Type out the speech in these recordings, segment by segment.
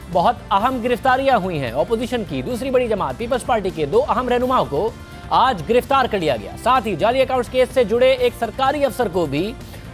बहुत अहम गिरफ्तारियां हुई हैं। ऑपोजिशन की दूसरी बड़ी जमात पीपल्स पार्टी के 2 अहम रहनुमाओं को आज गिरफ्तार कर लिया गया। साथ ही जाली अकाउंट्स केस से जुड़े एक सरकारी अफसर को भी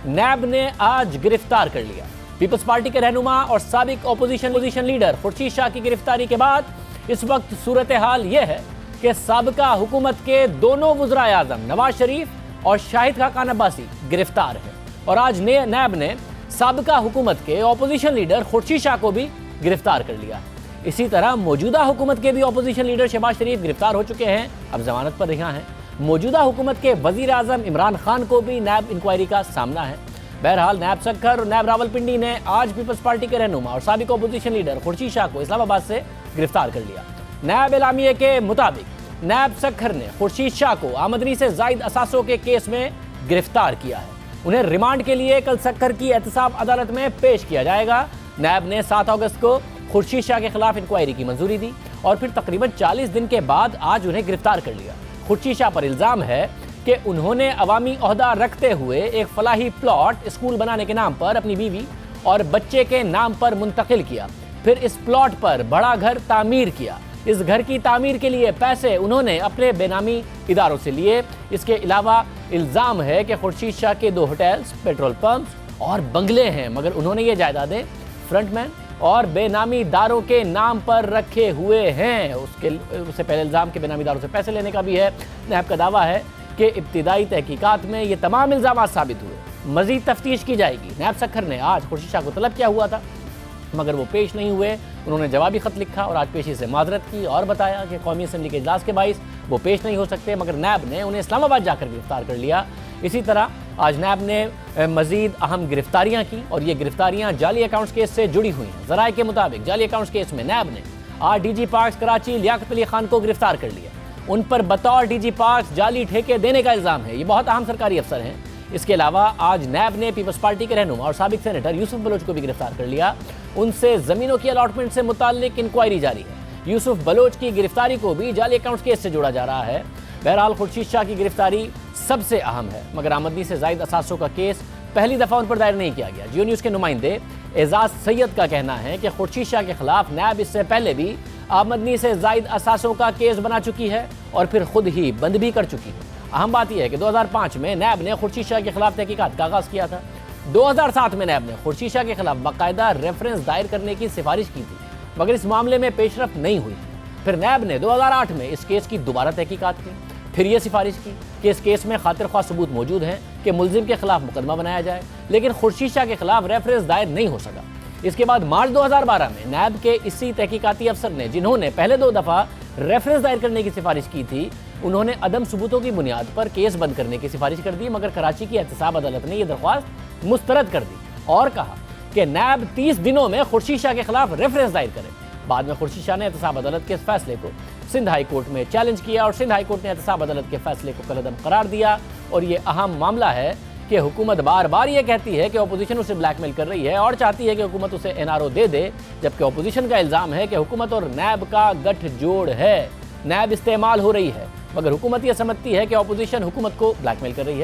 नैब ने आज गिरफ्तार कर लिया। पीपल्स पार्टी के रहनुमा और साबिक ऑपोजिशन लीडर खुर्शीद शाह की गिरफ्तारी के बाद इस वक्त सूरत हाल यह है कि साबिका हुकूमत के दोनों वज़राए आज़म नवाज शरीफ और शाहिद खाकान अब्बासी गिरफ्तार हैं और आज नैब ने साबिका हुकूमत के ऑपोजिशन लीडर खुर्शीद शाह को भी गिरफ्तार कर लिया। इसी तरह मौजूदा हुकूमत के भी ऑपोजिशन लीडर शहबाज शरीफ गिरफ्तार हो चुके हैं, अब जमानत पर रिहा हैं। मौजूदा हुकूमत के वजीर आज़म इमरान खान को भी नैब इंक्वायरी का सामना है। बहरहाल नैब सक्खर और नैब रावलपिंडी ने आज पीपल्स पार्टी के रहनुमा और साबिक ऑपोजिशन लीडर खुर्शीद शाह को इस्लामाबाद से गिरफ्तार कर लिया। नैब एलामिये के मुताबिक नैब सक्खर ने खुर्शीद शाह को आमदनी से जायद असासों के केस में गिरफ्तार किया है। उन्हें रिमांड के लिए कल सक्खर की एहतसाब अदालत में पेश किया जाएगा। नैब ने 7 अगस्त को खुर्शीद शाह के खिलाफ इंक्वायरी की मंजूरी दी और फिर तकरीबन 40 दिन के बाद आज उन्हें गिरफ्तार कर लिया। खुर्शीद शाह पर इल्जाम है कि उन्होंने अवामी ओहदा रखते हुए एक फलाही प्लॉट स्कूल बनाने के नाम पर अपनी बीवी और बच्चे के नाम पर मुंतकिल किया, फिर इस प्लॉट पर बड़ा घर तामीर किया। इस घर की तामीर के लिए पैसे उन्होंने अपने बेनामी इदारों से लिए। इसके अलावा इल्ज़ाम है कि खुर्शीद शाह के 2 होटल्स, पेट्रोल पंप्स और बंगले हैं, मगर उन्होंने ये जायदादें फ्रंटमैन और बेनामी दारों के नाम पर रखे हुए हैं। उससे पहले इल्ज़ाम के बेनामी दारों से पैसे लेने का भी है। नैब का दावा है कि इब्तिदाई तहकीकात में ये तमाम इल्ज़ाम साबित हुए, मज़ीद तफ्तीश की जाएगी। नैब सक्खर ने आज खुर्शीद शाह को तलब किया हुआ था मगर वो पेश नहीं हुए। उन्होंने जवाबी ख़त लिखा और आज पेशी से माजरत की और बताया कि कौमी असम्बली के इजलास के बाइस वो पेश नहीं हो सकते, मगर नैब ने उन्हें इस्लामाबाद जाकर गिरफ्तार कर लिया। इसी तरह आज नैब ने मज़ीद अहम गिरफ्तारियाँ की और ये गिरफ्तारियाँ जाली अकाउंट्स केस से जुड़ी हुई हैं। ज़राए के मुताबिक जाली अकाउंट्स केस में नैब ने आज DG पार्क्स कराची लियाकत अली खान को गिरफ्तार कर लिया। उन पर बतौर DG पार्क्स जाली ठेके देने का इल्ज़ाम है। ये बहुत अहम सरकारी अफसर हैं। इसके अलावा आज नैब ने पीपल्स पार्टी के रहनुमा और साबिक सेनेटर यूसुफ बलोच को भी गिरफ्तार कर लिया। उनसे ज़मीनों की अलॉटमेंट से मुताल्लिक इंक्वायरी जारी है। यूसुफ बलोच की गिरफ्तारी को भी जाली अकाउंट्स केस से जोड़ा जा रहा है। बहरहाल खुर्शीद शाह की गिरफ्तारी सबसे अहम है, मगर आमदनी से जायद असासों का केस पहली दफ़ा उन पर दायर नहीं किया गया। जियो न्यूज़ के नुमाइंदे एजाज सैयद का कहना है कि खुर्शीद शाह के खिलाफ नैब इससे पहले भी आमदनी से जायद असासों का केस बना चुकी है और फिर खुद ही बंद भी कर चुकी है। अहम बात यह है कि 2005 में नैब ने खुर्शीद शाह के खिलाफ तहकीकात का आगाज़ किया था। 2007 में नैब ने खुर्शीद शाह के खिलाफ बाकायदा रेफरेंस दायर करने की सिफारिश की थी, मगर इस मामले में पेशरफ नहीं हुई। फिर नैब ने 2008 में इस केस की दोबारा तहकीकात की, फिर यह सिफारिश की कि इस केस में खातिर ख्वाह सबूत मौजूद हैं कि मुलजिम के खिलाफ मुकदमा बनाया जाए, लेकिन खुर्शीद शाह के खिलाफ रेफरेंस दायर नहीं हो सका। इसके बाद मार्च 2012 में नैब के इसी तहकीकाती अफसर ने, जिन्होंने पहले 2 दफ़ा रेफरेंस दायर करने की सिफारिश की थी, उन्होंने अदम सबूतों की बुनियाद पर केस बंद करने की सिफारिश कर दी, मगर कराची की एहतसाब अदालत ने यह दरख्वास्त मुस्तरद कर दी और कहा कि नैब 30 दिनों में खुर्शीद शाह के खिलाफ रेफरेंस दायर करे। बाद में खुर्शीद शाह ने एहतसाब अदालत के इस फैसले को सिंध हाई कोर्ट में चैलेंज किया और सिंध हाई कोर्ट ने एहतसाब अदालत के फैसले को कलअदम करार दिया। और ये अहम मामला है कि हुकूमत बार बार ये कहती है कि अपोजिशन उसे ब्लैकमेल कर रही है और चाहती है कि हुकूमत उसे NRO दे दे, जबकि अपोजिशन का इल्ज़ाम है कि हुकूमत और नैब का गठजोड़ है, नैब इस्तेमाल हो रही है, मगर हुकूमत यह समझती है कि अपोजिशन हुकूमत को ब्लैकमेल कर रही है।